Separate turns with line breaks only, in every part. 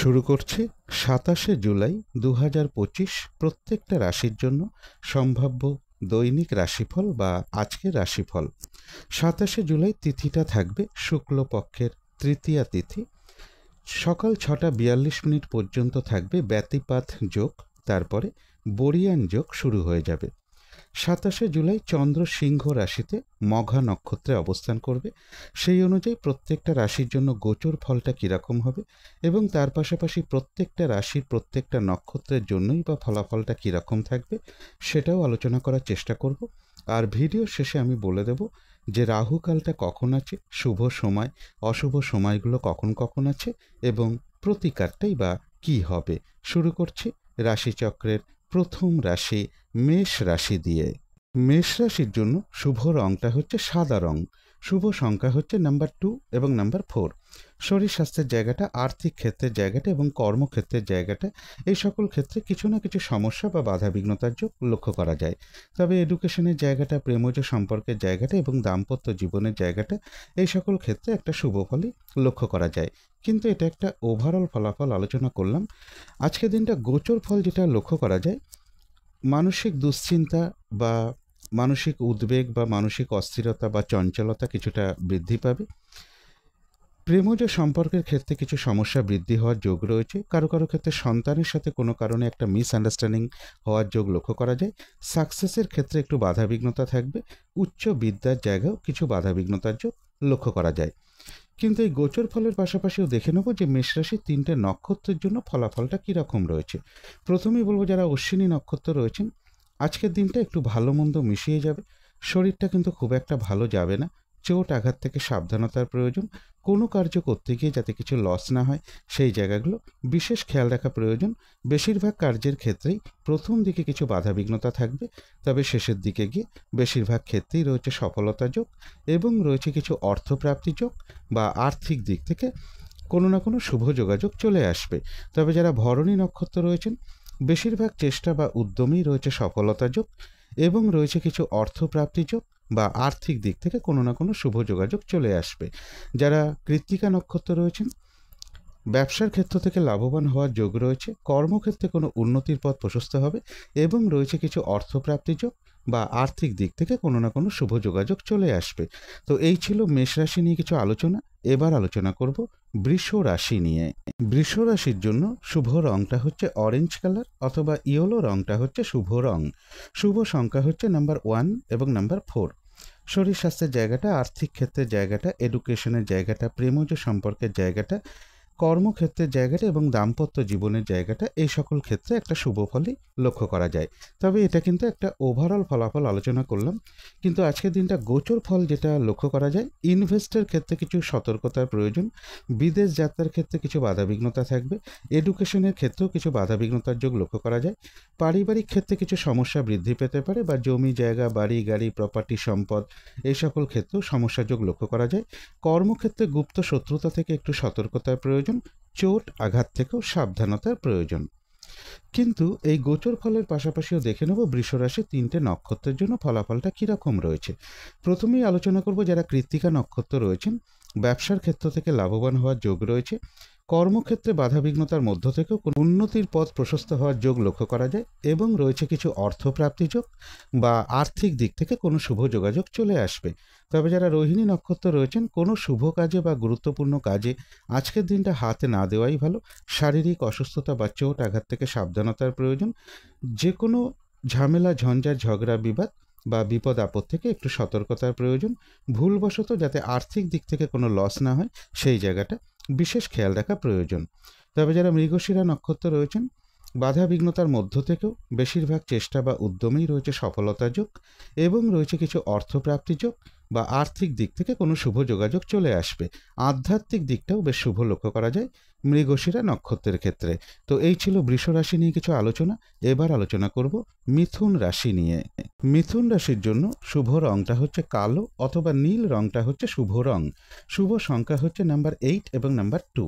শুরু করছি ২৭শে জুলাই ২০২৫ প্রত্যেকটা রাশির জন্য সম্ভাব্য দৈনিক রাশিফল বা আজকের রাশিফল। ২৭শে জুলাই তিথিটা থাকবে শুক্লপক্ষের তৃতীয়া তিথি। সকাল ৬টা ৪২ পর্যন্ত থাকবে ব্যতিপাত যোগ, তারপরে বরিয়ান যোগ শুরু হয়ে যাবে। ২৭শে জুলাই চন্দ্র সিংহ রাশিতে মঘা নক্ষত্রে অবস্থান করবে। সেই অনুযায়ী প্রত্যেকটা রাশির জন্য গোচর ফলটা কীরকম হবে এবং তার পাশাপাশি প্রত্যেকটা রাশির প্রত্যেকটা নক্ষত্রের জন্যই বা ফলাফলটা কীরকম থাকবে সেটাও আলোচনা করার চেষ্টা করব। আর ভিডিও শেষে আমি বলে দেব যে রাহুকালটা কখন আছে, শুভ সময় অশুভ সময়গুলো কখন কখন আছে এবং প্রতিকারটাই বা কী হবে। শুরু করছি রাশিচক্রের প্রথম রাশি মেষ রাশি দিয়ে। মেষ রাশির জন্য শুভ রংটা হচ্ছে সাদা রং, শুভ সংখ্যা হচ্ছে নাম্বার 2 এবং নাম্বার 4। শরীর স্বাস্থ্যের জায়গাটা, আর্থিক ক্ষেত্রের জায়গাটা এবং কর্মক্ষেত্রের জায়গাটা, এই সকল ক্ষেত্রে কিছু না কিছু সমস্যা বা বাধাবিঘ্নতার যোগ লক্ষ্য করা যায়। তবে এডুকেশনের জায়গাটা, প্রেমজ সম্পর্কের জায়গাটা এবং দাম্পত্য জীবনের জায়গাটা, এই সকল ক্ষেত্রে একটা শুভ ফলই লক্ষ্য করা যায়। কিন্তু এটা একটা ওভারঅল ফলাফল আলোচনা করলাম। আজকের দিনটা গোচর ফল যেটা লক্ষ্য করা যায়, মানসিক দুশ্চিন্তা বা মানসিক উদ্বেগ বা মানসিক অস্থিরতা বা চঞ্চলতা কিছুটা বৃদ্ধি পাবে। প্রেমজ সম্পর্কের ক্ষেত্রে কিছু সমস্যা বৃদ্ধি হওয়ার যোগ রয়েছে। কারো কারো ক্ষেত্রে সন্তানের সাথে কোনো কারণে একটা মিসআন্ডারস্ট্যান্ডিং হওয়ার যোগ লক্ষ্য করা যায়। সাকসেসের ক্ষেত্রে একটু বাধাবিঘ্নতা থাকবে। উচ্চ বিদ্যার জায়গাও কিছু বাধাবিঘ্নতার যোগ লক্ষ্য করা যায়। কিন্তু এই গোচর ফলের পাশাপাশিও দেখে নেব যে মেষ রাশির 3টে নক্ষত্রের জন্য ফলাফলটা কীরকম রয়েছে। প্রথমেই বলবো যারা অশ্বিনী নক্ষত্র রয়েছেন, আজকের দিনটা একটু ভালো মন্দ মিশিয়ে যাবে। শরীরটা কিন্তু খুব একটা ভালো যাবে না। চোট আঘাত থেকে সাবধানতার প্রয়োজন। কোনো কার্য করতে গিয়ে যাতে কিছু লস না হয় সেই জায়গাগুলো বিশেষ খেয়াল রাখা প্রয়োজন। বেশিরভাগ কার্যের ক্ষেত্রেই প্রথম দিকে কিছু বাধাবিঘ্নতা থাকবে, তবে শেষের দিকে গিয়ে বেশিরভাগ ক্ষেত্রেই রয়েছে সফলতা যোগ এবং রয়েছে কিছু অর্থপ্রাপ্তি যোগ বা আর্থিক দিক থেকে কোনো না কোনো শুভ যোগাযোগ চলে আসবে। তবে যারা ভরণী নক্ষত্র রয়েছেন, বেশিরভাগ চেষ্টা বা উদ্যমেই রয়েছে সফলতা যোগ এবং রয়েছে কিছু অর্থপ্রাপ্তি যোগ বা আর্থিক দিক থেকে কোনো না কোনো শুভ যোগাযোগ চলে আসবে। যারা কৃত্তিকা নক্ষত্র রয়েছেন, ব্যবসার ক্ষেত্র থেকে লাভবান হওয়ার যোগ রয়েছে। কর্মক্ষেত্রে কোনো উন্নতির পথ প্রশস্ত হবে এবং রয়েছে কিছু অর্থপ্রাপ্তি যোগ বা আর্থিক দিক থেকে কোনো না কোনো শুভ যোগাযোগ চলে আসবে। তো এই ছিল মেষ রাশি নিয়ে কিছু আলোচনা। এবার আলোচনা করব বৃষ রাশি নিয়ে। বৃষ রাশির জন্য শুভ রংটা হচ্ছে অরেঞ্জ কালার অথবা ইয়েলো রংটা হচ্ছে শুভ রং। শুভ সংখ্যা হচ্ছে নাম্বার 1 এবং নাম্বার 4। শরীর স্বাস্থ্যের জায়গাটা, আর্থিক ক্ষেত্রের জায়গাটা, এডুকেশনের জায়গাটা, প্রেমজ সম্পর্কের জায়গাটা, কর্মক্ষেত্রের জায়গাটা এবং দাম্পত্য জীবনের জায়গাটা, এই সকল ক্ষেত্রে একটা শুভ ফলই লক্ষ্য করা যায়। তবে এটা কিন্তু একটা ওভারঅল ফলাফল আলোচনা করলাম। কিন্তু আজকের দিনটা গোচর ফল যেটা লক্ষ্য করা যায়, ইনভেস্টের ক্ষেত্রে কিছু সতর্কতার প্রয়োজন। বিদেশ যাত্রার ক্ষেত্রে কিছু বাধাবিঘ্নতা থাকবে। এডুকেশনের ক্ষেত্রেও কিছু বাধাবিঘ্নতার যোগ লক্ষ্য করা যায়। পারিবারিক ক্ষেত্রে কিছু সমস্যা বৃদ্ধি পেতে পারে বা জমি জায়গা, বাড়ি গাড়ি, প্রপার্টি সম্পদ, এই সকল ক্ষেত্রেও সমস্যা যোগ লক্ষ্য করা যায়। কর্মক্ষেত্রে গুপ্ত শত্রুতা থেকে একটু সতর্কতার প্রয়োজন। চোট আঘাত থেকেও সাবধানতার প্রয়োজন। কিন্তু এই গোচর ফলের পাশাপাশিও দেখে নেব বৃষ রাশির 3টে নক্ষত্রের জন্য ফলাফলটা কীরকম রয়েছে। প্রথমেই আলোচনা করব যারা কৃত্তিকা নক্ষত্র রয়েছেন, ব্যবসার ক্ষেত্র থেকে লাভবান হওয়ার যোগ রয়েছে। কর্মক্ষেত্রে বাধাবিঘ্নতার মধ্য থেকেও কোনো উন্নতির পথ প্রশস্ত হওয়ার যোগ লক্ষ্য করা যায় এবং রয়েছে কিছু অর্থপ্রাপ্তি যোগ বা আর্থিক দিক থেকে কোনো শুভ যোগাযোগ চলে আসবে। তবে যারা রোহিণী নক্ষত্র রয়েছেন, কোনো শুভ কাজে বা গুরুত্বপূর্ণ কাজে আজকের দিনটা হাতে না দেওয়াই ভালো। শারীরিক অসুস্থতা বা চোট আঘাত থেকে সাবধানতার প্রয়োজন। যে কোনো ঝামেলা, ঝঞ্ঝাট, ঝগড়া, বিবাদ বা বিপদ আপদ থেকে একটু সতর্কতার প্রয়োজন। ভুলবশত যাতে আর্থিক দিক থেকে কোনো লস না হয় সেই জায়গাটা বিশেষ খেয়াল রাখা প্রয়োজন। তবে যারা মৃগশিরা নক্ষত্র রয়েছেন, বাধা বিঘ্নতার মধ্য থেকেও বেশিরভাগ চেষ্টা বা উদ্যমেই রয়েছে সফলতা যোগ এবং রয়েছে কিছু অর্থপ্রাপ্তি যোগ বা আর্থিক দিক থেকে কোনো শুভ যোগাযোগ চলে আসবে। আধ্যাত্মিক দিকটাও বেশ শুভ লক্ষ্য করা যায় মৃগশিরা নক্ষত্রের ক্ষেত্রে। তো এই ছিল বৃষ রাশি নিয়ে কিছু আলোচনা। এবার আলোচনা করব মিথুন রাশি নিয়ে। মিথুন রাশির জন্য শুভ রংটা হচ্ছে কালো অথবা নীল রংটা হচ্ছে শুভ রং। শুভ সংখ্যা হচ্ছে নাম্বার 8 এবং নাম্বার 2।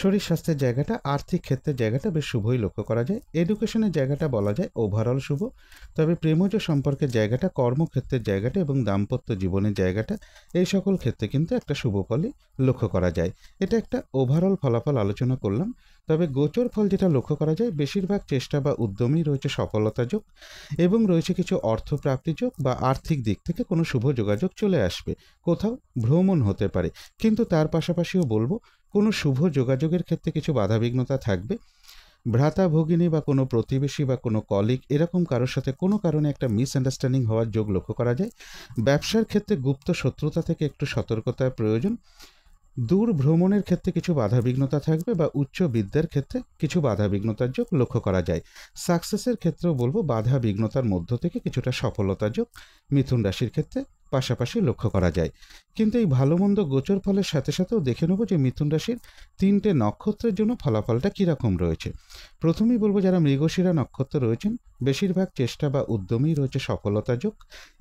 শরীর স্বাস্থ্যের জায়গাটা, আর্থিক ক্ষেত্রের জায়গাটা বেশ শুভই লক্ষ্য করা যায়। এডুকেশনের জায়গাটা বলা যায় ওভারঅল শুভ। তবে প্রেমজ সম্পর্কের জায়গাটা, কর্মক্ষেত্রের জায়গাটা এবং দাম্পত্য জীবনের জায়গাটা, এই সকল ক্ষেত্রে কিন্তু একটা শুভ ফলই লক্ষ্য করা যায়। এটা একটা ওভারঅল ফলাফল আলোচনা করলাম। তবে গোচর ফল যেটা লক্ষ্য করা যায়, বেশিরভাগ চেষ্টা বা উদ্যমেই রয়েছে সফলতা যোগ এবং রয়েছে কিছু অর্থপ্রাপ্তি যোগ বা আর্থিক দিক থেকে কোনো শুভ যোগাযোগ চলে আসবে। কোথাও ভ্রমণ হতে পারে, কিন্তু তার পাশাপাশিও বলবো কোনো শুভ যোগাযোগের ক্ষেত্রে কিছু বাধাবিঘ্নতা থাকবে। ভ্রাতা ভগিনী বা কোনো প্রতিবেশী বা কোনো কলিগ এরকম কারোর সাথে কোনো কারণে একটা মিসআন্ডারস্ট্যান্ডিং হওয়ার যোগ লক্ষ্য করা যায়। ব্যবসার ক্ষেত্রে গুপ্ত শত্রুতা থেকে একটু সতর্কতার প্রয়োজন। দূর ভ্রমণের ক্ষেত্রে কিছু বাধাবিঘ্নতা থাকবে বা উচ্চ বিদ্যার ক্ষেত্রে কিছু বাধাবিঘ্নতার যোগ লক্ষ্য করা যায়। সাকসেসের ক্ষেত্রেও বলবো বাধাবিঘ্নতার মধ্য থেকে কিছুটা সফলতা যোগ মিথুন রাশির ক্ষেত্রে পাশাপাশি লক্ষ্য করা যায়। কিন্তু এই ভালো মন্দ গোচর ফলের সাথে সাথেও দেখে নেব যে মিথুন রাশির 3টে নক্ষত্রের জন্য ফলাফলটা কীরকম রয়েছে। প্রথমেই বলবো যারা মৃগশিরা নক্ষত্র রয়েছেন, বেশিরভাগ চেষ্টা বা উদ্যমেই রয়েছে সফলতা যোগ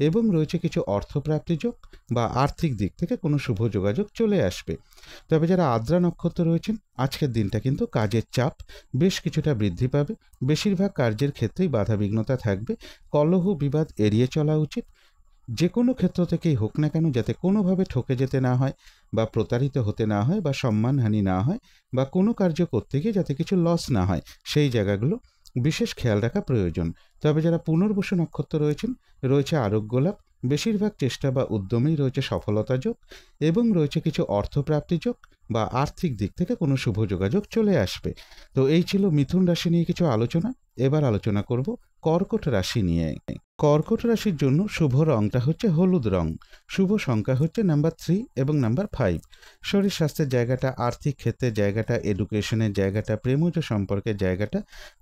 এবং রয়েছে কিছু অর্থপ্রাপ্তি যোগ বা আর্থিক দিক থেকে কোনো শুভ যোগাযোগ চলে আসবে। তবে যারা আদ্রা নক্ষত্র রয়েছেন, আজকের দিনটা কিন্তু কাজের চাপ বেশ কিছুটা বৃদ্ধি পাবে। বেশিরভাগ কার্যের ক্ষেত্রেই বাধাবিঘ্নতা থাকবে। কলহ বিবাদ এড়িয়ে চলা উচিত। যে কোনো ক্ষেত্র থেকেই হোক না কেন, যাতে কোনোভাবে ঠকে যেতে না হয় বা প্রতারিত হতে না হয় বা সম্মানহানি না হয় বা কোনো কার্য করতে গিয়ে যাতে কিছু লস না হয়, সেই জায়গাগুলো বিশেষ খেয়াল রাখা প্রয়োজন। তবে যারা পুনর্বসু নক্ষত্র রয়েছেন, রয়েছে আরোগ্য লাভ। বেশিরভাগ চেষ্টা বা উদ্যমেই রয়েছে সফলতা যোগ এবং রয়েছে কিছু অর্থপ্রাপ্তি যোগ বা আর্থিক দিক থেকে কোনো শুভ যোগাযোগ চলে আসবে। তো এই ছিল মিথুন রাশি নিয়ে কিছু আলোচনা। এবার আলোচনা করব কর্কট রাশি নিয়ে। কর্কট রাশির জন্য শুভ রংটা হচ্ছে হলুদ রং। শুভ সংখ্যা হচ্ছে নাম্বার 3 এবং নাম্বার 5। শরীর স্বাস্থ্যের জায়গাটা, আর্থিক ক্ষেত্রের জায়গাটা, এডুকেশনের জায়গাটা, প্রেমজ সম্পর্কের জায়গাটা,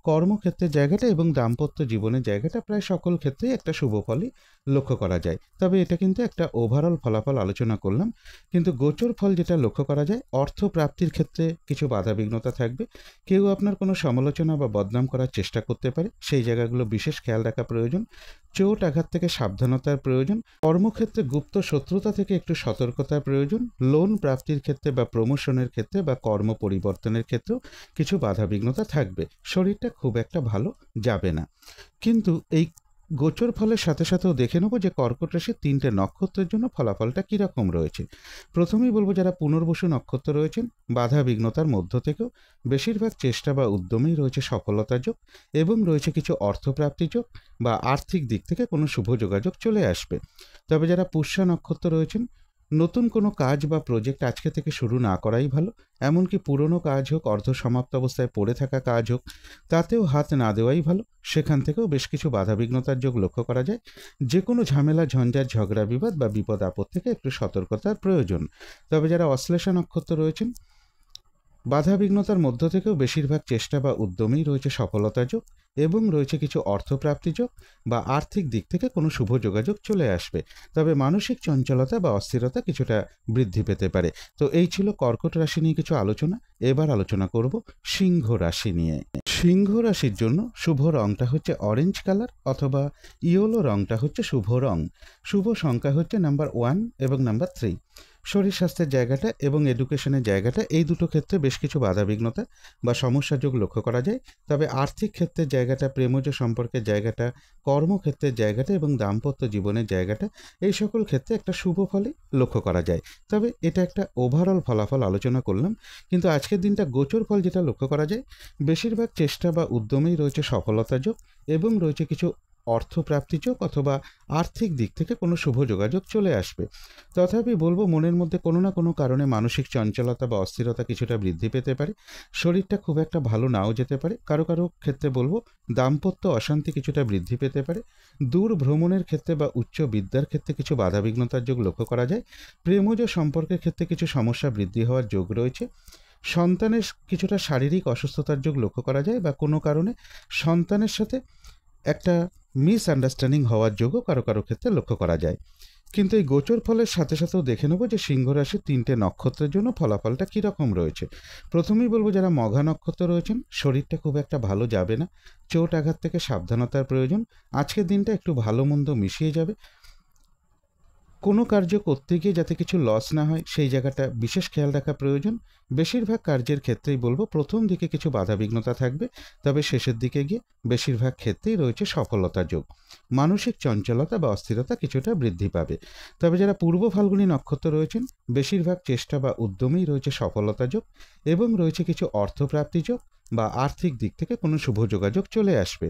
কর্মক্ষেত্রের জায়গাটা এবং দাম্পত্য জীবনের জায়গাটা, প্রায় সকল ক্ষেত্রেই একটা শুভ ফলই লক্ষ্য করা যায়। তবে এটা কিন্তু একটা ওভারঅল ফলাফল আলোচনা করলাম। কিন্তু গোচর ফল যেটা লক্ষ্য করা যায়, অর্থ প্রাপ্তির ক্ষেত্রে কিছু বাধাবিঘ্নতা থাকবে। কেউ আপনার কোনো সমালোচনা বা বদনাম করার চেষ্টা করতে পারে, সেই জায়গাগুলো বিশেষ খেয়াল রাখা প্রয়োজন। চোট আঘাত থেকে সাবধানতার প্রয়োজন। কর্মক্ষেত্রে গুপ্ত শত্রুতা থেকে একটু সতর্কতার প্রয়োজন। লোন প্রাপ্তির ক্ষেত্রে বা প্রমোশনের ক্ষেত্রে বা কর্ম পরিবর্তনের ক্ষেত্রেও কিছু বাধাবিঘ্নতা থাকবে। শরীরটা খুব একটা ভালো যাবে না। কিন্তু এই গোচর ফলের সাথে সাথেও দেখে নেব যে কর্কট রাশির 3টে নক্ষত্রের জন্য ফলাফলটা কীরকম রয়েছে। প্রথমেই বলবো যারা পুনর্বসু নক্ষত্র রয়েছেন, বাধা বিঘ্নতার মধ্য থেকেও বেশিরভাগ চেষ্টা বা উদ্যমেই রয়েছে সফলতা যোগ এবং রয়েছে কিছু অর্থপ্রাপ্তি যোগ বা আর্থিক দিক থেকে কোনো শুভ যোগাযোগ চলে আসবে। তবে যারা পুষ্যা নক্ষত্র রয়েছেন, নতুন কোনো কাজ বা প্রজেক্ট আজকে থেকে শুরু না করাই ভালো। এমনকি পুরনো কাজ হোক, অর্ধ সমাপ্ত অবস্থায় পড়ে থাকা কাজ হোক, তাতেও হাত না দেওয়াই ভালো। সেখান থেকেও বেশ কিছু বাধাবিঘ্নতার যোগ লক্ষ্য করা যায়। যে কোনো ঝামেলা, ঝঞ্ঝাট, ঝগড়া বিবাদ বা বিপদ আপদ থেকে একটু সতর্কতার প্রয়োজন। তবে যারা অশ্লেষা নক্ষত্র রয়েছেন, বাধাবিঘ্নতার মধ্য থেকেও বেশিরভাগ চেষ্টা বা উদ্যমেই রয়েছে সফলতা যোগ এবং রয়েছে কিছু অর্থপ্রাপ্তি যোগ বা আর্থিক দিক থেকে কোনো শুভ যোগাযোগ চলে আসবে। তবে মানসিক চঞ্চলতা বা অস্থিরতা কিছুটা বৃদ্ধি পেতে পারে। তো এই ছিল কর্কট রাশি নিয়ে কিছু আলোচনা। এবার আলোচনা করব সিংহ রাশি নিয়ে। সিংহ রাশির জন্য শুভ রংটা হচ্ছে অরেঞ্জ কালার অথবা ইয়েলো রংটা হচ্ছে শুভ রং। শুভ সংখ্যা হচ্ছে নাম্বার 1 এবং নাম্বার 3। শরীর স্বাস্থ্যের জায়গাটা এবং এডুকেশনের জায়গাটা, এই দুটো ক্ষেত্রে বেশ কিছু বাধাবিঘ্নতা বা সমস্যা যোগ লক্ষ্য করা যায়। তবে আর্থিক ক্ষেত্রের জায়গাটা, প্রেমজ সম্পর্কের জায়গাটা, কর্মক্ষেত্রের জায়গাটা এবং দাম্পত্য জীবনের জায়গাটা, এই সকল ক্ষেত্রে একটা শুভ ফলই লক্ষ্য করা যায়। তবে এটা একটা ওভারঅল ফলাফল আলোচনা করলাম। কিন্তু আজকের দিনটা গোচর ফল যেটা লক্ষ্য করা যায়, বেশিরভাগ চেষ্টা বা উদ্যমেই রয়েছে সফলতা যোগ এবং রয়েছে কিছু অর্থপ্রাপ্তি যোগ অথবা আর্থিক দিক থেকে কোনো শুভ যোগাযোগ চলে আসবে। তথাপি বলবো মনের মধ্যে কোনো না কোনো কারণে মানসিক চঞ্চলতা বা অস্থিরতা কিছুটা বৃদ্ধি পেতে পারে। শরীরটা খুব একটা ভালো নাও যেতে পারে। কারো কারো ক্ষেত্রে বলবো দাম্পত্য অশান্তি কিছুটা বৃদ্ধি পেতে পারে। দূর ভ্রমণের ক্ষেত্রে বা উচ্চ বিদ্যার ক্ষেত্রে কিছু বাধাবিঘ্নতার যোগ লক্ষ্য করা যায়। প্রেমজ সম্পর্কের ক্ষেত্রে কিছু সমস্যা বৃদ্ধি হওয়ার যোগ রয়েছে। সন্তানের কিছুটা শারীরিক অসুস্থতার যোগ লক্ষ্য করা যায় বা কোনো কারণে সন্তানের সাথে একটা মিসআন্ডারস্ট্যান্ডিং হওয়ার যোগও কারো কারো ক্ষেত্রে লক্ষ্য করা যায়। কিন্তু এই গোচর ফলের সাথে সাথেও দেখে নেব যে সিংহ রাশির 3টে নক্ষত্রের জন্য ফলাফলটা কীরকম রয়েছে। প্রথমেই বলবো যারা মঘা নক্ষত্র রয়েছেন, শরীরটা খুব একটা ভালো যাবে না। চোট আঘাত থেকে সাবধানতার প্রয়োজন। আজকের দিনটা একটু ভালো মন্দ মিশিয়ে যাবে। কোনো কার্য করতে গিয়ে যাতে কিছু লস না হয় সেই জায়গাটা বিশেষ খেয়াল রাখা প্রয়োজন। বেশিরভাগ কার্যের ক্ষেত্রেই বলবো প্রথম দিকে কিছু বাধাবিঘ্নতা থাকবে, তবে শেষের দিকে গিয়ে বেশিরভাগ ক্ষেত্রেই রয়েছে সফলতা যোগ। মানসিক চঞ্চলতা বা অস্থিরতা কিছুটা বৃদ্ধি পাবে। তবে যারা পূর্ব ফাল্গুনী নক্ষত্র রয়েছেন বেশিরভাগ চেষ্টা বা উদ্যমেই রয়েছে সফলতা যোগ এবং রয়েছে কিছু অর্থপ্রাপ্তি যোগ বা আর্থিক দিক থেকে কোনো শুভ যোগাযোগ চলে আসবে।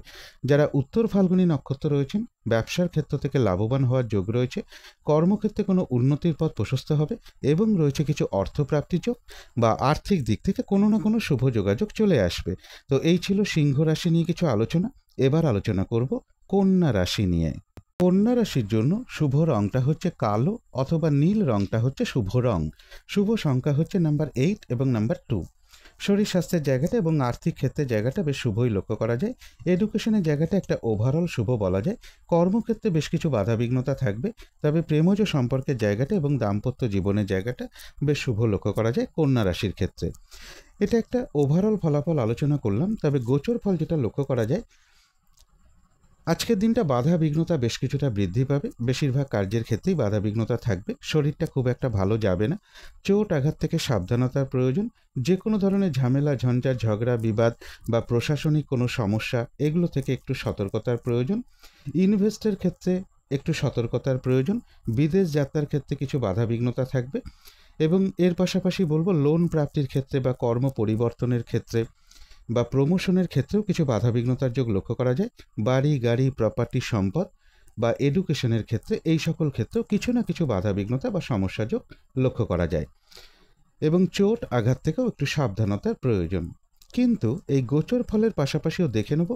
যারা উত্তর ফাল্গুনী নক্ষত্র রয়েছেন ব্যবসার ক্ষেত্র থেকে লাভবান হওয়ার যোগ রয়েছে, কর্মক্ষেত্রে কোনো উন্নতির পথ প্রশস্ত হবে এবং রয়েছে কিছু অর্থপ্রাপ্তি যোগ বা আর্থিক দিক থেকে কোনো না কোনো শুভ যোগাযোগ চলে আসবে। তো এই ছিল সিংহ রাশি নিয়ে কিছু আলোচনা। এবার আলোচনা করব কন্যা রাশি নিয়ে। কন্যা রাশির জন্য শুভ রংটা হচ্ছে কালো অথবা নীল রংটা হচ্ছে শুভ রং। শুভ সংখ্যা হচ্ছে নাম্বার 8 এবং নাম্বার 2। শরীর স্বাস্থ্যের জায়গাটা এবং আর্থিক ক্ষেত্রের জায়গাটা বেশ শুভই লক্ষ্য করা যায়। এডুকেশনের জায়গাটা একটা ওভারঅল শুভ বলা যায়। কর্মক্ষেত্রে বেশ কিছু বাধাবিঘ্নতা থাকবে, তবে প্রেমজ সম্পর্কের জায়গাটা এবং দাম্পত্য জীবনের জায়গাটা বেশ শুভ লক্ষ্য করা যায় কন্যা রাশির ক্ষেত্রে। এটা একটা ওভারঅল ফলাফল আলোচনা করলাম, তবে গোচর ফল যেটা লক্ষ্য করা যায় আজকের দিনটা বাধা বিঘ্নতা বেশ কিছুটা বৃদ্ধি পাবে। বেশিরভাগ কার্যের ক্ষেত্রেই বাধা বিঘ্নতা থাকবে। শরীরটা খুব একটা ভালো যাবে না। চোট আঘাত থেকে সাবধানতার প্রয়োজন। যে কোনো ধরনের ঝামেলা ঝঞ্ঝাট ঝগড়া বিবাদ বা প্রশাসনিক কোনো সমস্যা এগুলো থেকে একটু সতর্কতার প্রয়োজন। ইনভেস্টের ক্ষেত্রে একটু সতর্কতার প্রয়োজন। বিদেশ যাত্রার ক্ষেত্রে কিছু বাধা বিঘ্নতা থাকবে এবং এর পাশাপাশি বলবো লোন প্রাপ্তির ক্ষেত্রে বা কর্ম পরিবর্তনের ক্ষেত্রে বা প্রমোশনের ক্ষেত্রেও কিছু বাধাবিঘ্নতার যোগ লক্ষ্য করা যায়। বাড়ি গাড়ি প্রপার্টি সম্পদ বা এডুকেশনের ক্ষেত্রে এই সকল ক্ষেত্রেও কিছু না কিছু বাধাবিঘ্নতা বা সমস্যা যোগ লক্ষ্য করা যায় এবং চোট আঘাত থেকেও একটু সাবধানতার প্রয়োজন। কিন্তু এই গোচর ফলের পাশাপাশিও দেখে নেব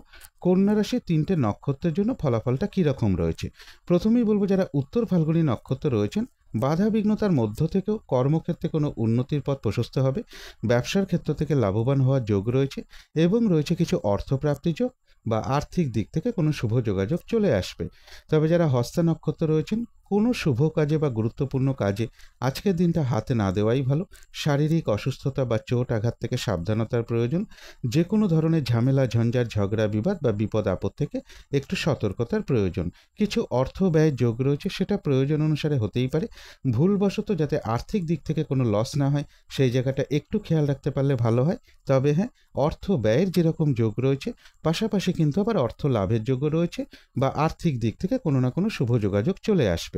কন্যা রাশির 3টে নক্ষত্রের জন্য ফলাফলটা কীরকম রয়েছে। প্রথমেই বলবো যারা উত্তর ফাল্গুনী নক্ষত্র রয়েছেন বাধা বিঘ্নতার মধ্য থেকেও কর্মক্ষেত্রে কোনো উন্নতির পথ প্রশস্ত হবে। ব্যবসার ক্ষেত্র থেকে লাভবান হওয়ার যোগ রয়েছে এবং রয়েছে কিছু অর্থপ্রাপ্তি যোগ বা আর্থিক দিক থেকে কোনো শুভ যোগাযোগ চলে আসবে। তবে যারা হস্তা নক্ষত্র রয়েছেন কোনো শুভ কাজে বা গুরুত্বপূর্ণ কাজে আজকের দিনটা হাতে না দেওয়াই ভালো। শারীরিক অসুস্থতা বা চোট আঘাত থেকে সাবধানতার প্রয়োজন। যে কোনো ধরনের ঝামেলা ঝঞ্ঝাট ঝগড়া বিবাদ বা বিপদ আপদ থেকে একটু সতর্কতার প্রয়োজন। কিছু অর্থ ব্যয়ের যোগ রয়েছে, সেটা প্রয়োজন অনুসারে হতেই পারে। ভুলবশত যাতে আর্থিক দিক থেকে কোনো লস না হয় সেই জায়গাটা একটু খেয়াল রাখতে পারলে ভালো হয়। তবে হ্যাঁ, অর্থ ব্যয়ের যেরকম যোগ রয়েছে পাশাপাশি কিন্তু আবার অর্থ লাভের যোগও রয়েছে বা আর্থিক দিক থেকে কোনো না কোনো শুভ যোগাযোগ চলে আসবে।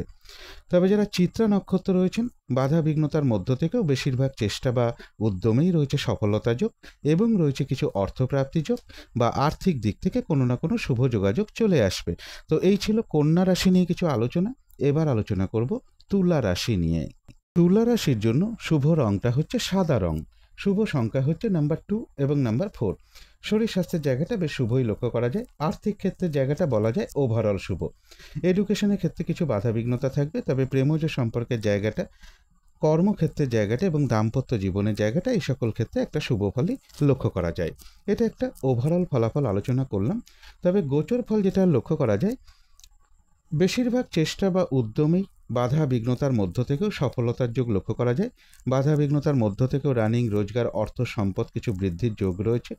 তবে যারা চিত্রা নক্ষত্র রয়েছেন বাধা বিঘ্নতার মধ্য থেকেও বেশিরভাগ চেষ্টা বা উদ্যমেই রয়েছে সফলতা যোগ এবং রয়েছে কিছু অর্থপ্রাপ্তি যোগ বা আর্থিক দিক থেকে কোনো না কোনো শুভ যোগাযোগ চলে আসবে। তো এই ছিল কন্যা রাশি নিয়ে কিছু আলোচনা। এবার আলোচনা করব তুলা রাশি নিয়ে। তুলা রাশির জন্য শুভ রংটা হচ্ছে সাদা রং। শুভ সংখ্যা হচ্ছে নাম্বার 2 এবং নাম্বার 4। শরীর স্বাস্থ্যের জায়গাটা বেশ শুভই লক্ষ্য করা যায়। আর্থিক ক্ষেত্রের জায়গাটা বলা যায় ওভারঅল শুভ। এডুকেশনের ক্ষেত্রে কিছু বাধাবিঘ্নতা থাকবে, তবে প্রেমজ সম্পর্কের জায়গাটা কর্মক্ষেত্রের জায়গাটা এবং দাম্পত্য জীবনের জায়গাটা এই সকল ক্ষেত্রে একটা শুভ ফলই লক্ষ্য করা যায়। এটা একটা ওভারঅল ফলাফল আলোচনা করলাম। তবে গোচর ফল যেটা লক্ষ্য করা যায় বেশিরভাগ চেষ্টা বা উদ্যমেই বাধা বিঘ্নতার মধ্য থেকেও সফলতার যোগ লক্ষ্য করা যায়। বাধা বিঘ্নতার মধ্য থেকেও রানিং রোজগার অর্থ সম্পদ কিছু বৃদ্ধির যোগ রয়েছে।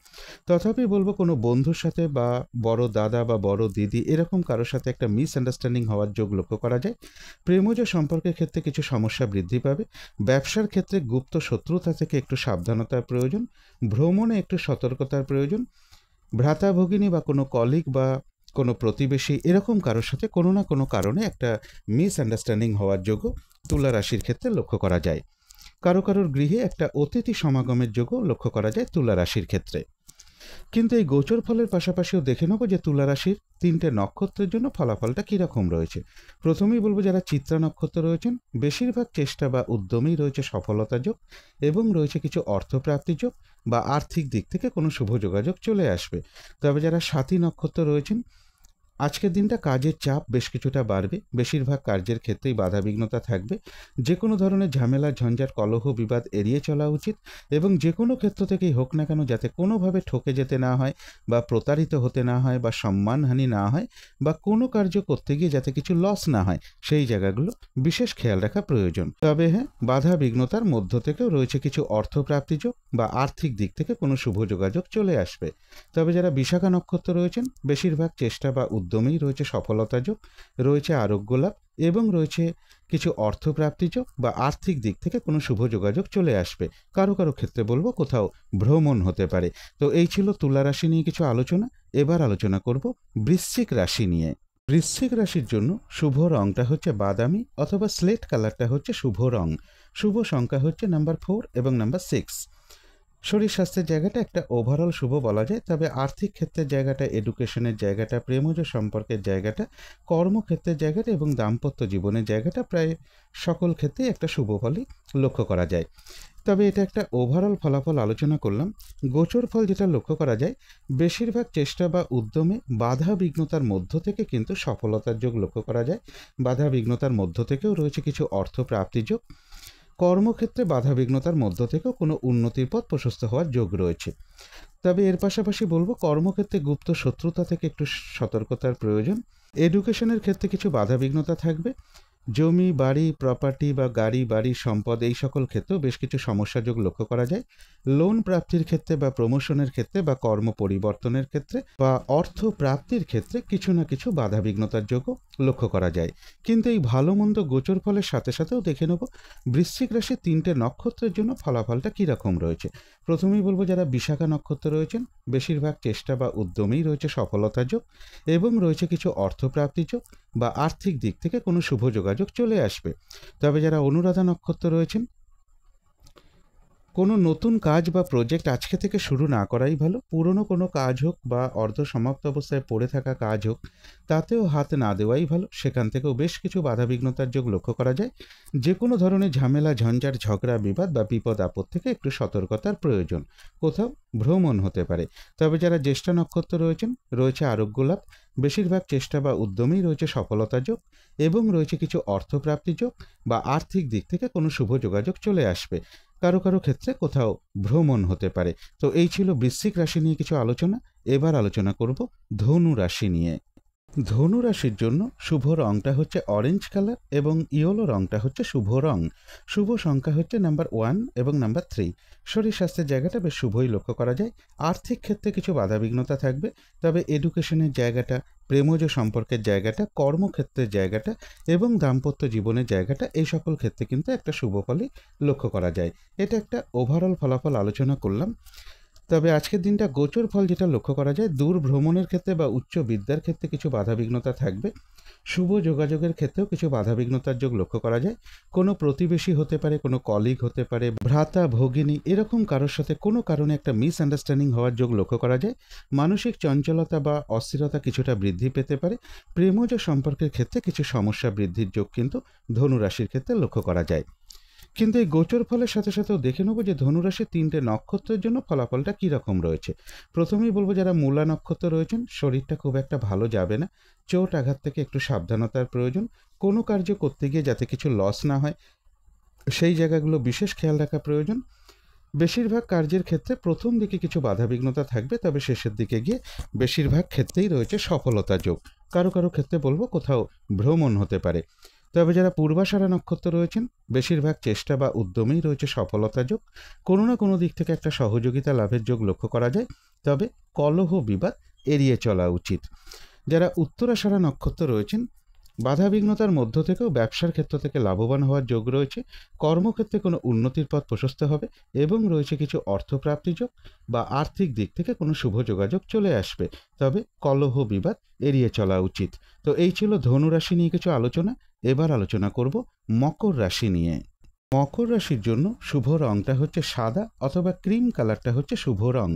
তথাপি বলবো কোনো বন্ধুর সাথে বা বড় দাদা বা বড় দিদি এরকম কারোর সাথে একটা মিসআন্ডারস্ট্যান্ডিং হওয়ার যোগ লক্ষ্য করা যায়। প্রেমজ সম্পর্কের ক্ষেত্রে কিছু সমস্যা বৃদ্ধি পাবে। ব্যবসার ক্ষেত্রে গুপ্ত শত্রুতা থেকে একটু সাবধানতার প্রয়োজন। ভ্রমণে একটু সতর্কতার প্রয়োজন। ভ্রাতা ভগিনী বা কোনো কলিগ বা কোনো প্রতিবেশী এরকম কারোর সাথে কোনো না কোনো কারণে একটা মিসআন্ডারস্ট্যান্ডিং হওয়ার যোগও তুলা রাশির ক্ষেত্রে লক্ষ্য করা যায়। কারোর গৃহে একটা অতিথি সমাগমের যোগও লক্ষ্য করা যায় তুলা রাশির ক্ষেত্রে। কিন্তু এই গোচর ফলের পাশাপাশিও দেখে নেব যে তুলা রাশির 3টে নক্ষত্রের জন্য ফলাফলটা কীরকম রয়েছে। প্রথমেই বলবো যারা চিত্রা নক্ষত্র রয়েছেন বেশিরভাগ চেষ্টা বা উদ্যমেই রয়েছে সফলতা যোগ এবং রয়েছে কিছু অর্থপ্রাপ্তি যোগ বা আর্থিক দিক থেকে কোনো শুভ যোগাযোগ চলে আসবে। তবে যারা স্বাতী নক্ষত্র রয়েছেন আজকের দিনটা কাজের চাপ বেশ কিছুটা বাড়বে। বেশিরভাগ কার্যের ক্ষেত্রেই বাধাবিঘ্নতা থাকবে। যে কোনো ধরনের ঝামেলা ঝঞ্ঝাট কলহ বিবাদ এড়িয়ে চলা উচিত এবং যে কোনো ক্ষেত্র থেকেই হোক না কেন যাতে কোনোভাবে ঠকে যেতে না হয় বা প্রতারিত হতে না হয় বা সম্মানহানি না হয় বা কোনো কার্য করতে গিয়ে যাতে কিছু লস না হয় সেই জায়গাগুলো বিশেষ খেয়াল রাখা প্রয়োজন। তবে হ্যাঁ, বাধা বিঘ্নতার মধ্য থেকেও রয়েছে কিছু অর্থপ্রাপ্তি যোগ বা আর্থিক দিক থেকে কোনো শুভ যোগাযোগ চলে আসবে। তবে যারা বিশাখা নক্ষত্র রয়েছেন বেশিরভাগ চেষ্টা বা উদ্যমেই রয়েছে সফলতা যোগ, রয়েছে আরোগ্য লাভ এবং রয়েছে কিছু অর্থপ্রাপ্তি যোগ বা আর্থিক দিক থেকে কোনো শুভ যোগাযোগ চলে আসবে। কারো কারো ক্ষেত্রে বলবো কোথাও ভ্রমণ হতে পারে। তো এই ছিল তুলা রাশি নিয়ে কিছু আলোচনা। এবার আলোচনা করব বৃশ্চিক রাশি নিয়ে। বৃশ্চিক রাশির জন্য শুভ রংটা হচ্ছে বাদামি অথবা স্লেট কালারটা হচ্ছে শুভ রং। শুভ সংখ্যা হচ্ছে নাম্বার 4 এবং নাম্বার 6। শরীর স্বাস্থ্যের জায়গাটা একটা ওভারঅল শুভ বলা যায়, তবে আর্থিক ক্ষেত্রের জায়গাটা, এডুকেশনের জায়গাটা, প্রেমজ সম্পর্কের জায়গাটা, কর্মক্ষেত্রের জায়গাটা এবং দাম্পত্য জীবনের জায়গাটা প্রায় সকল ক্ষেত্রেই একটা শুভ ফলই লক্ষ্য করা যায়। তবে এটা একটা ওভারঅল ফলাফল আলোচনা করলাম। গোচর ফল যেটা লক্ষ্য করা যায়, বেশিরভাগ চেষ্টা বা উদ্যমে বাধা বিঘ্নতার মধ্য থেকে কিন্তু সফলতার যোগ লক্ষ্য করা যায়। বাধা বিঘ্নতার মধ্য থেকেও রয়েছে কিছু অর্থ প্রাপ্তি যোগ। কর্মক্ষেত্রে বাধা বিঘ্নতার মধ্য থেকেও কোনো উন্নতির পথ প্রশস্ত হওয়ার যোগ রয়েছে। তবে এর পাশাপাশি বলবো কর্মক্ষেত্রে গুপ্ত শত্রুতা থেকে একটু সতর্কতার প্রয়োজন। এডুকেশনের ক্ষেত্রে কিছু বাধা বিঘ্নতা থাকবে। জমি, বাড়ি, প্রপার্টি বা গাড়ি, বাড়ি, সম্পদ এই সকল ক্ষেত্রেও বেশ কিছু সমস্যা যোগ লক্ষ্য করা যায়। লোন প্রাপ্তির ক্ষেত্রে বা প্রমোশনের ক্ষেত্রে বা কর্ম পরিবর্তনের ক্ষেত্রে বা অর্থ প্রাপ্তির ক্ষেত্রে কিছু না কিছু বাধা বিঘ্নতার যোগও লক্ষ্য করা যায়। কিন্তু এই ভালো মন্দ গোচর ফলের সাথে সাথেও দেখে নেব বৃশ্চিক রাশির 3টে নক্ষত্রের জন্য ফলাফলটা কীরকম রয়েছে। প্রথমেই বলবো যারা বিশাখা নক্ষত্র রয়েছেন, বেশিরভাগ চেষ্টা বা উদ্যমেই রয়েছে সফলতা যোগ এবং রয়েছে কিছু অর্থপ্রাপ্তি যোগ বা আর্থিক দিক থেকে কোনো শুভ যোগাযোগ চলে আসবে। তবে যারা অনুরাধা নক্ষত্র রয়েছেন, কোনো নতুন কাজ বা প্রজেক্ট আজকে থেকে শুরু না করাই ভালো। পুরনো কোনো কাজ হোক বা অর্ধ সমাপ্ত অবস্থায় পড়ে থাকা কাজ হোক, তাতেও হাত না দেওয়াই ভালো। সেখান থেকেও বেশ কিছু বাধাবিঘ্নতার যোগ লক্ষ্য করা যায়। যে কোনো ধরনের ঝামেলা, ঝঞ্ঝাট, ঝগড়া, বিবাদ বা বিপদ আপদ থেকে একটু সতর্কতার প্রয়োজন। কোথাও ভ্রমণ হতে পারে। তবে যারা জ্যেষ্ঠা নক্ষত্র রয়েছেন, রয়েছে আরোগ্য লাভ। বেশিরভাগ চেষ্টা বা উদ্যমেই রয়েছে সফলতা যোগ এবং রয়েছে কিছু অর্থপ্রাপ্তি যোগ বা আর্থিক দিক থেকে কোনো শুভ যোগাযোগ চলে আসবে। কারো কারো ক্ষেত্রে কোথাও ভ্রমণ হতে পারে। তো এই ছিল বৃশ্চিক রাশি নিয়ে কিছু আলোচনা। এবার আলোচনা করব ধনু রাশি নিয়ে। ধনু রাশির জন্য শুভ রংটা হচ্ছে অরেঞ্জ কালার এবং ইয়েলো রংটা হচ্ছে শুভ রং। শুভ সংখ্যা হচ্ছে নাম্বার 1 এবং নাম্বার 3। শরীর স্বাস্থ্যের জায়গাটা বেশ শুভই লক্ষ্য করা যায়। আর্থিক ক্ষেত্রে কিছু বাধাবিঘ্নতা থাকবে, তবে এডুকেশনের জায়গাটা, প্রেমজ সম্পর্কের জায়গাটা, কর্মক্ষেত্রের জায়গাটা এবং দাম্পত্য জীবনের জায়গাটা এই সকল ক্ষেত্রে কিন্তু একটা শুভ ফলই লক্ষ্য করা যায়। এটা একটা ওভারঅল ফলাফল আলোচনা করলাম। তবে আজকের দিনটা গোচর ফল যেটা লক্ষ্য করা যায়, দূর ভ্রমণের ক্ষেত্রে বা উচ্চ বিদ্যার ক্ষেত্রে কিছু বাধাবিঘ্নতা থাকবে। শুভ যোগাযোগের ক্ষেত্রেও কিছু বাধাবিঘ্নতার যোগ লক্ষ্য করা যায়। কোনো প্রতিবেশী হতে পারে, কোনো কলিগ হতে পারে, ভ্রাতা, ভগিনী, এরকম কারোর সাথে কোনো কারণে একটা মিসআন্ডারস্ট্যান্ডিং হওয়ার যোগ লক্ষ্য করা যায়। মানসিক চঞ্চলতা বা অস্থিরতা কিছুটা বৃদ্ধি পেতে পারে। প্রেমজ সম্পর্কের ক্ষেত্রে কিছু সমস্যা বৃদ্ধির যোগ কিন্তু ধনুরাশির ক্ষেত্রে লক্ষ্য করা যায়। কিন্তু এই গোচর ফলের সাথে সাথেও দেখে নেবো যে ধনুরাশির 3টে নক্ষত্রের জন্য ফলাফলটা কীরকম রয়েছে। প্রথমেই বলবো যারা মূলা নক্ষত্র রয়েছেন, শরীরটা খুব একটা ভালো যাবে না। চোট আঘাত থেকে একটু সাবধানতার প্রয়োজন। কোনো কার্য করতে গিয়ে যাতে কিছু লস না হয়, সেই জায়গাগুলো বিশেষ খেয়াল রাখা প্রয়োজন। বেশিরভাগ কার্যের ক্ষেত্রে প্রথম দিকে কিছু বাধাবিঘ্নতা থাকবে, তবে শেষের দিকে গিয়ে বেশিরভাগ ক্ষেত্রেই রয়েছে সফলতা যোগ। কারো কারো ক্ষেত্রে বলবো কোথাও ভ্রমণ হতে পারে। তবে যারা পূর্বাষাঢ়া নক্ষত্র রয়েছেন, বেশিরভাগ চেষ্টা বা উদ্যমেই রয়েছে সফলতা যোগ। কোনো না কোনো দিক থেকে একটা সহযোগিতা লাভের যোগ লক্ষ্য করা যায়, তবে কলহ বিবাদ এড়িয়ে চলা উচিত। যারা উত্তরাষাঢ়া নক্ষত্র রয়েছেন, বাধাবিঘ্নতার মধ্য থেকেও ব্যবসার ক্ষেত্র থেকে লাভবান হওয়ার যোগ রয়েছে। কর্মক্ষেত্রে কোনো উন্নতির পথ প্রশস্ত হবে এবং রয়েছে কিছু অর্থপ্রাপ্তি যোগ বা আর্থিক দিক থেকে কোনো শুভ যোগাযোগ চলে আসবে, তবে কলহ বিবাদ এড়িয়ে চলা উচিত। তো এই ছিল ধনু রাশি নিয়ে কিছু আলোচনা। এবার আলোচনা করব মকর রাশি নিয়ে। মকর রাশির জন্য শুভ রংটা হচ্ছে সাদা অথবা ক্রিম কালারটা হচ্ছে শুভ রং।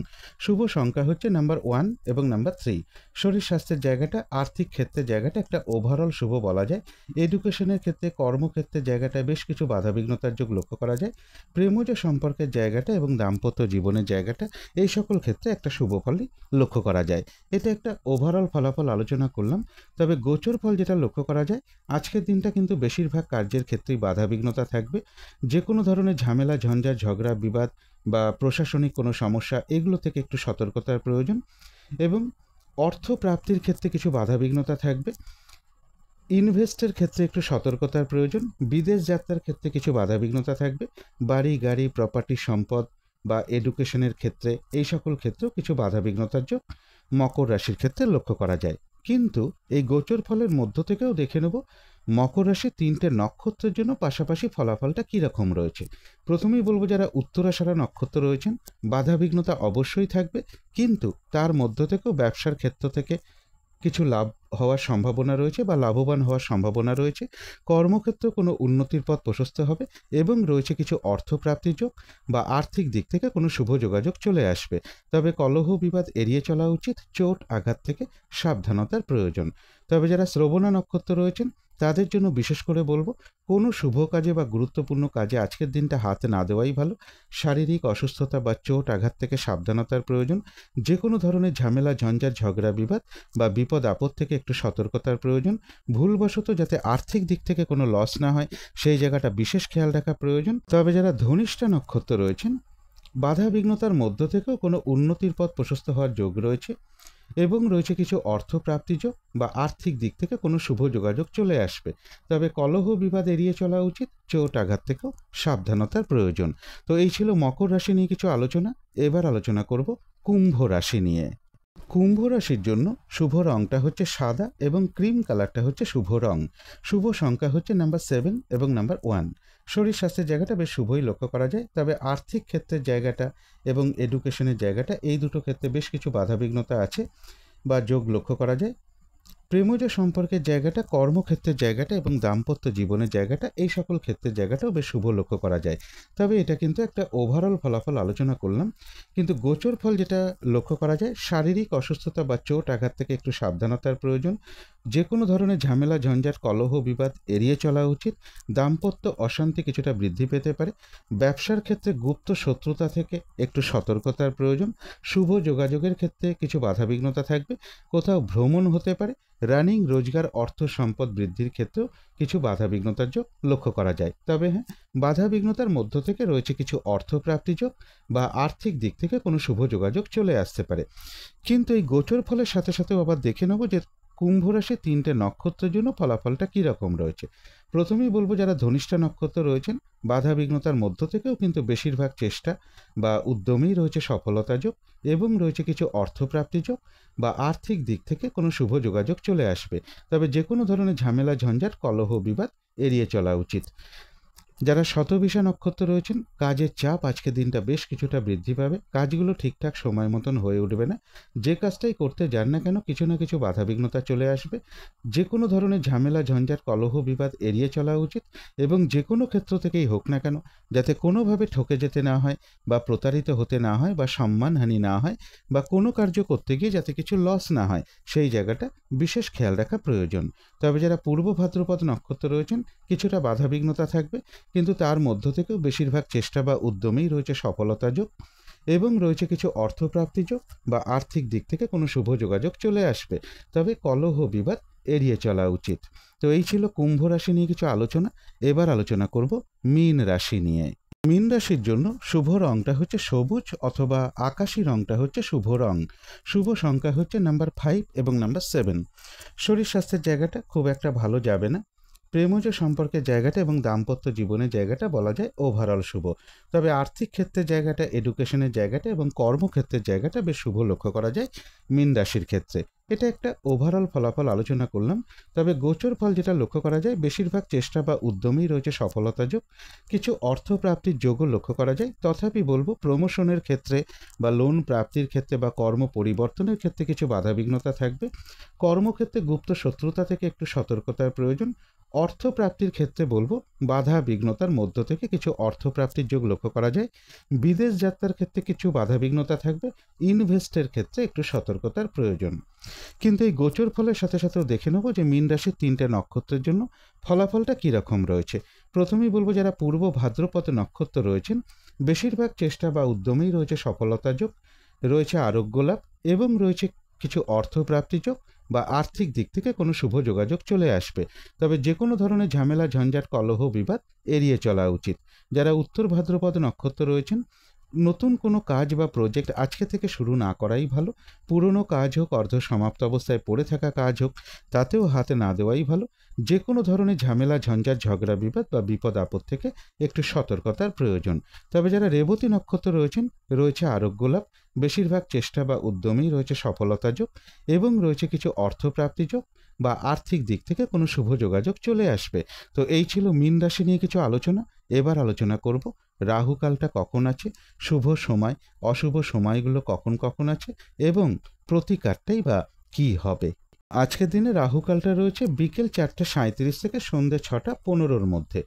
শুভ সংখ্যা হচ্ছে নাম্বার 1 এবং নাম্বার 3। শরীর স্বাস্থ্যের জায়গাটা, আর্থিক ক্ষেত্রের জায়গাটা একটা ওভারঅল শুভ বলা যায়। এডুকেশনের ক্ষেত্রে, কর্মক্ষেত্রের জায়গাটায় বেশ কিছু বাধাবিঘ্নতার যোগ লক্ষ্য করা যায়। প্রেমজ সম্পর্কের জায়গাটা এবং দাম্পত্য জীবনের জায়গাটা এই সকল ক্ষেত্রে একটা শুভ ফলই লক্ষ্য করা যায়। এটা একটা ওভারঅল ফলাফল আলোচনা করলাম। তবে গোচর ফল যেটা লক্ষ্য করা যায়, আজকের দিনটা কিন্তু বেশিরভাগ কার্যের ক্ষেত্রেই বাধাবিঘ্নতা থাকবে। যে কোনো ধরনের ঝামেলা, ঝঞ্ঝাট, ঝগড়া, বিবাদ বা প্রশাসনিক কোনো সমস্যা, এগুলো থেকে একটু সতর্কতার প্রয়োজন। এবং অর্থ প্রাপ্তির ক্ষেত্রে কিছু বাধাবিঘ্নতা থাকবে। ইনভেস্টের ক্ষেত্রে একটু সতর্কতার প্রয়োজন। বিদেশ যাত্রার ক্ষেত্রে কিছু বাধাবিঘ্নতা থাকবে। বাড়ি, গাড়ি, প্রপার্টি, সম্পদ বা এডুকেশনের ক্ষেত্রে এই সকল ক্ষেত্রেও কিছু বাধাবিঘ্নতার যোগ মকর রাশির ক্ষেত্রে লক্ষ্য করা যায়। কিন্তু এই গোচর ফলের মধ্য থেকেও দেখে নেব মকর রাশি 3টে নক্ষত্রের জন্য পাশাপাশি ফলাফলটা কীরকম রয়েছে। প্রথমেই বলবো যারা উত্তরাষাঢ়া নক্ষত্র রয়েছেন বাধাবিঘ্নতা অবশ্যই থাকবে, কিন্তু তার মধ্য থেকেও ব্যবসার ক্ষেত্র থেকে কিছু লাভ হওয়ার সম্ভাবনা রয়েছে বা লাভবান হওয়ার সম্ভাবনা রয়েছে। কর্মক্ষেত্রে কোনো উন্নতির পথ প্রশস্ত হবে এবং রয়েছে কিছু অর্থপ্রাপ্তির যোগ বা আর্থিক দিক থেকে কোনো শুভ যোগাযোগ চলে আসবে। তবে কলহ বিবাদ এড়িয়ে চলা উচিত, চোট আঘাত থেকে সাবধানতার প্রয়োজন। তবে যারা শ্রবণা নক্ষত্র রয়েছেন তাদের জন্য বিশেষ করে বলবো কোনো শুভ কাজে বা গুরুত্বপূর্ণ কাজে আজকের দিনটা হাতে না দেওয়াই ভালো। শারীরিক অসুস্থতা বা চোট আঘাত থেকে সাবধানতার প্রয়োজন। যে কোনো ধরনের ঝামেলা ঝঞ্ঝাট ঝগড়া বিবাদ বা বিপদ আপদ থেকে একটু সতর্কতার প্রয়োজন। ভুলবশত যাতে আর্থিক দিক থেকে কোনো লস না হয় সেই জায়গাটা বিশেষ খেয়াল রাখা প্রয়োজন। তবে যারা ধনিষ্ঠা নক্ষত্র রয়েছেন বাধা বিঘ্নতার মধ্য থেকেও কোনো উন্নতির পথ প্রশস্ত হওয়ার যোগ রয়েছে এবং রয়েছে কিছু অর্থপ্রাপ্তি যোগ বা আর্থিক দিক থেকে কোনো শুভ যোগাযোগ চলে আসবে। তবে কলহ বিবাদ এড়িয়ে চলা উচিত, চোট আঘাত থেকেও সাবধানতার প্রয়োজন। তো এই ছিল মকর রাশি নিয়ে কিছু আলোচনা। এবার আলোচনা করব কুম্ভ রাশি নিয়ে। কুম্ভ রাশির জন্য শুভ রংটা হচ্ছে সাদা এবং ক্রিম কালারটা হচ্ছে শুভ রং। শুভ সংখ্যা হচ্ছে নাম্বার 7 এবং নাম্বার 1। শরীর স্বাস্থ্যের জায়গাটা বেশ শুভই লক্ষ্য করা যায়, তবে আর্থিক ক্ষেত্রের জায়গাটা এবং এডুকেশনের জায়গাটা এই দুটো ক্ষেত্রে বেশ কিছু বাধাবিঘ্নতা আছে বা যোগ লক্ষ্য করা যায়। প্রেমজ সম্পর্কের জায়গাটা, কর্মক্ষেত্রের জায়গাটা এবং দাম্পত্য জীবনের জায়গাটা, এই সকল ক্ষেত্রের জায়গাটাও বেশ শুভ লক্ষ্য করা যায়। তবে এটা কিন্তু একটা ওভারঅল ফলাফল আলোচনা করলাম, কিন্তু গোচর ফল যেটা লক্ষ্য করা যায় শারীরিক অসুস্থতা বা চোট আঘাত থেকে একটু সাবধানতার প্রয়োজন। যে কোনো ধরনের ঝামেলা ঝঞ্ঝাট কলহ বিবাদ এড়িয়ে চলা উচিত। দাম্পত্য অশান্তি কিছুটা বৃদ্ধি পেতে পারে। ব্যবসার ক্ষেত্রে গুপ্ত শত্রুতা থেকে একটু সতর্কতার প্রয়োজন। শুভ যোগাযোগের ক্ষেত্রে কিছু বাধাবিঘ্নতা থাকবে। কোথাও ভ্রমণ হতে পারে। রানিং রোজগার অর্থ সম্পদ বৃদ্ধির ক্ষেত্রেও কিছু বাধাবিঘ্নতার যোগ লক্ষ্য করা যায়। তবে হ্যাঁ, বাধাবিঘ্নতার মধ্য থেকে রয়েছে কিছু অর্থপ্রাপ্তি যোগ বা আর্থিক দিক থেকে কোনো শুভ যোগাযোগ চলে আসতে পারে। কিন্তু এই গোচর ফলের সাথে সাথেও আবার দেখে নেব যে কুম্ভ রাশি 3টে নক্ষত্রের জন্য ফলাফলটা কীরকম রয়েছে। প্রথমেই বলবো যারা ধনিষ্ঠা নক্ষত্র রয়েছেন বাধাবিঘ্নতার মধ্য থেকেও কিন্তু বেশিরভাগ চেষ্টা বা উদ্যমেই রয়েছে সফলতা যোগ এবং রয়েছে কিছু অর্থপ্রাপ্তি যোগ বা আর্থিক দিক থেকে কোনো শুভ যোগাযোগ চলে আসবে। তবে যে কোনো ধরনের ঝামেলা ঝঞ্ঝাট কলহ বিবাদ এড়িয়ে চলা উচিত। যারা শতবিশা নক্ষত্র রয়েছেন কাজের চাপ আজকের দিনটা বেশ কিছুটা বৃদ্ধি পাবে। কাজগুলো ঠিকঠাক সময় মতন হয়ে উঠবে না। যে কাজটাই করতে যান না কেন কিছু না কিছু বাধাবিঘ্নতা চলে আসবে। যে কোনো ধরনের ঝামেলা ঝঞ্ঝাট কলহ বিবাদ এড়িয়ে চলা উচিত এবং যে কোনো ক্ষেত্র থেকেই হোক না কেন যাতে কোনোভাবে ঠকে যেতে না হয় বা প্রতারিত হতে না হয় বা সম্মানহানি না হয় বা কোনো কার্য করতে গিয়ে যাতে কিছু লস না হয় সেই জায়গাটা বিশেষ খেয়াল রাখা প্রয়োজন। তবে যারা পূর্ব ভাদ্রপদ নক্ষত্র রয়েছেন কিছুটা বাধাবিঘ্নতা থাকবে, কিন্তু তার মধ্য থেকেও বেশিরভাগ চেষ্টা বা উদ্যমেই রয়েছে সফলতা যোগ এবং রয়েছে কিছু অর্থপ্রাপ্তি যোগ বা আর্থিক দিক থেকে কোনো শুভ যোগাযোগ চলে আসবে। তবে কলহ বিবাদ এড়িয়ে চলা উচিত। তো এই ছিল কুম্ভ রাশি নিয়ে কিছু আলোচনা। এবার আলোচনা করব মীন রাশি নিয়ে। মীন রাশির জন্য শুভ রংটা হচ্ছে সবুজ অথবা আকাশি রংটা হচ্ছে শুভ রং। শুভ সংখ্যা হচ্ছে নাম্বার 5 এবং নাম্বার 7। শরীর স্বাস্থ্যের জায়গাটা খুব একটা ভালো যাবে না। প্রেমজ সম্পর্কের জায়গাটা এবং দাম্পত্য জীবনের জায়গাটা বলা যায় ওভারঅল শুভ। তবে আর্থিক ক্ষেত্রের জায়গাটা, এডুকেশনের জায়গাটা এবং কর্মক্ষেত্রের জায়গাটা বেশ শুভ লক্ষ্য করা যায় মীন রাশির ক্ষেত্রে। এটা একটা ওভারঅল ফলাফল আলোচনা করলাম। তবে গোচর ফল যেটা লক্ষ্য করা যায় বেশিরভাগ চেষ্টা বা উদ্যমেই রয়েছে সফলতা যোগ, কিছু অর্থপ্রাপ্তির যোগও লক্ষ্য করা যায়। তথাপি বলবো প্রমোশনের ক্ষেত্রে বা লোন প্রাপ্তির ক্ষেত্রে বা কর্ম পরিবর্তনের ক্ষেত্রে কিছু বাধাবিঘ্নতা থাকবে। কর্মক্ষেত্রে গুপ্ত শত্রুতা থেকে একটু সতর্কতার প্রয়োজন। অর্থপ্রাপ্তির ক্ষেত্রে বলবো বাধা বিঘ্নতার মধ্য থেকে কিছু অর্থপ্রাপ্তির যোগ লক্ষ্য করা যায়। বিদেশ যাত্রার ক্ষেত্রে কিছু বাধাবিঘ্নতা থাকবে। ইনভেস্টের ক্ষেত্রে একটু সতর্কতার প্রয়োজন। কিন্তু এই গোচর ফলের সাথে সাথেও দেখে নেব যে মীন রাশির 3টে নক্ষত্রের জন্য ফলাফলটা কীরকম রয়েছে। প্রথমেই বলবো যারা পূর্ব ভাদ্রপদ নক্ষত্র রয়েছেন বেশিরভাগ চেষ্টা বা উদ্যমেই রয়েছে সফলতা যোগ, রয়েছে আরোগ্য লাভ এবং রয়েছে কিছু অর্থপ্রাপ্তি যোগ বা আর্থিক দিক থেকে কোনো শুভ যোগাযোগ চলে আসবে। তবে যে কোনো ধরনের ঝামেলা ঝঞ্ঝাট কলহ বিবাদ এড়িয়ে চলা উচিত। যারা উত্তর ভাদ্রপদ নক্ষত্র রয়েছেন নতুন কোনো কাজ বা প্রজেক্ট আজকে থেকে শুরু না করাই ভালো। পুরনো কাজ হোক, অর্ধ সমাপ্ত অবস্থায় পড়ে থাকা কাজ হোক, তাতেও হাতে না দেওয়াই ভালো। যে কোনো ধরনের ঝামেলা, ঝঞ্ঝাট, ঝগড়া, বিবাদ বা বিপদ আপদ থেকে একটু সতর্কতার প্রয়োজন। তবে যারা রেবতী নক্ষত্র রয়েছেন, রয়েছে আরোগ্য লাভ, বেশিরভাগ চেষ্টা বা উদ্যমেই রয়েছে সফলতা যোগ এবং রয়েছে কিছু অর্থপ্রাপ্তি যোগ বা আর্থিক দিক থেকে কোনো শুভ যোগাযোগ চলে আসবে। তো এই ছিল মীন রাশি নিয়ে কিছু আলোচনা। এবার আলোচনা করব রাহুকালটা কখন আছে, শুভ সময়, অশুভ সময়গুলো কখন কখন আছে এবং প্রতিকারটাই বা কী হবে। আজকের দিনে রাহুকালটা রয়েছে বিকেল 4:37 থেকে সন্ধ্যে 6:15 মধ্যে।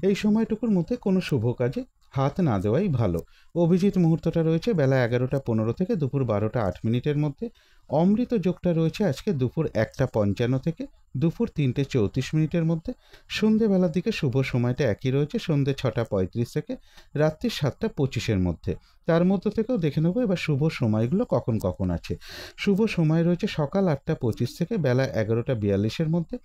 এই সময়টুকুর মধ্যে কোনো শুভ কাজে হাত না দেওয়াই ভালো। অভিজিৎ মুহূর্তটা রয়েছে বেলা 11:15 থেকে দুপুর 12:08 মধ্যে। অমৃত যোগটা রয়েছে আজকে দুপুর 1:55 থেকে দুপুর 3:34 মধ্যে। সন্ধেবেলার দিকে শুভ সময়টা একই রয়েছে, সন্ধে 6:35 থেকে রাত্রি 7:25 মধ্যে। তার মধ্য থেকেও দেখে নেবো এবার শুভ সময়গুলো কখন কখন আছে। শুভ সময় রয়েছে সকাল 8:25 থেকে বেলা 11:42 মধ্যে।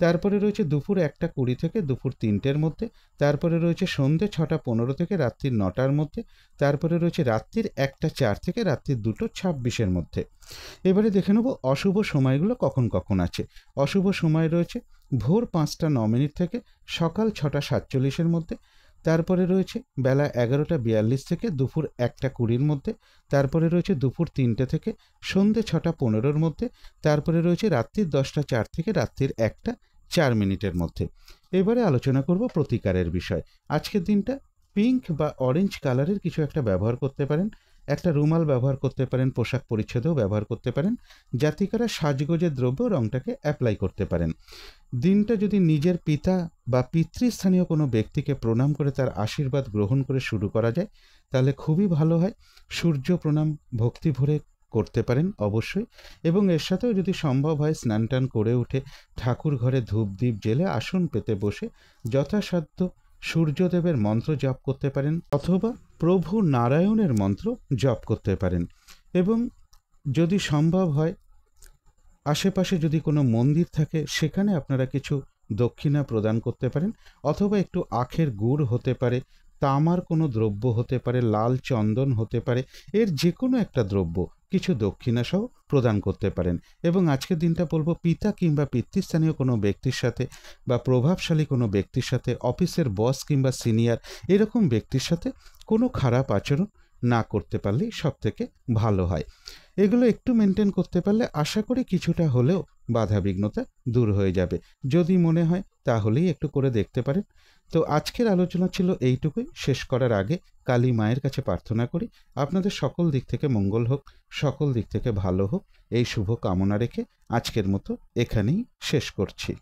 তারপরে রয়েছে দুপুর 1:20 থেকে দুপুর 3টের মধ্যে। তারপরে রয়েছে সন্ধে 6:15 থেকে রাত্রির 9টার মধ্যে। তারপরে রয়েছে রাত্রির 1:04 থেকে রাত্রির 2:26 মধ্যে। এবারে দেখে নেব অশুভ সময়গুলো কখন কখন আছে। অশুভ সময় রয়েছে ভোর 5:09 থেকে সকাল 6:47 মধ্যে। তারপরে রয়েছে বেলা 11:42 থেকে দুপুর 1:20 মধ্যে। তারপরে রয়েছে দুপুর 3টে থেকে সন্ধে 6:15 মধ্যে। তারপরে রয়েছে রাত্রির 10:04 থেকে রাত্রির 1:04 মধ্যে। এবারে আলোচনা করব প্রতিকারের বিষয়। আজকের দিনটা পিঙ্ক বা অরেঞ্জ কালারের কিছু একটা ব্যবহার করতে পারেন। একটা রুমাল ব্যবহার করতে পারেন, পোশাক পরিচ্ছদেও ব্যবহার করতে পারেন। জাতিকারা সাজগোজের দ্রব্য রঙটাকে অ্যাপ্লাই করতে পারেন। দিনটা যদি নিজের পিতা বা পিতৃস্থানীয় কোনো ব্যক্তিকে প্রণাম করে তার আশীর্বাদ গ্রহণ করে শুরু করা যায় তাহলে খুবই ভালো হয়। সূর্য প্রণাম ভক্তি ভরে করতে পারেন অবশ্যই, এবং এর সাথেও যদি সম্ভব হয় স্নান টান করে উঠে ঠাকুর ঘরে ধূপ দ্বীপ জেলে আসন পেতে বসে যথাসাধ্য সূর্যদেবের মন্ত্র জপ করতে পারেন অথবা প্রভু নারায়ণের মন্ত্র জপ করতে পারেন। এবং যদি সম্ভব হয় আশেপাশে যদি কোনো মন্দির থাকে সেখানে আপনারা কিছু দক্ষিণা প্রদান করতে পারেন, অথবা একটু আখের গুড় হতে পারে, তামার কোনো দ্রব্য হতে পারে, লাল চন্দন হতে পারে, এর যে কোনো একটা দ্রব্য কিছু দক্ষিণা সহ প্রদান করতে পারেন। এবং আজকের দিনটা বলবো পিতা কিংবা পিতৃস্থানীয় কোনো ব্যক্তির সাথে বা প্রভাবশালী কোনো ব্যক্তির সাথে, অফিসের বস কিংবা সিনিয়র এরকম ব্যক্তির সাথে কোনো খারাপ আচরণ না করতে পারলেই সব থেকে ভালো হয়। এগুলো একটু মেনটেন করতে পারলে আশা করি কিছুটা হলেও বাধা বিঘ্নতা দূর হয়ে যাবে। যদি মনে হয় তাহলেই একটু করে দেখতে পারেন। তো আজকের আলোচনা ছিল এইটুকুই। শেষ করার আগে কালী মায়ের কাছে প্রার্থনা করি আপনাদের সকল দিক থেকে মঙ্গল হোক, সকল দিক থেকে ভালো হোক, এই শুভ কামনা রেখে আজকের মতো এখানেই শেষ করছি।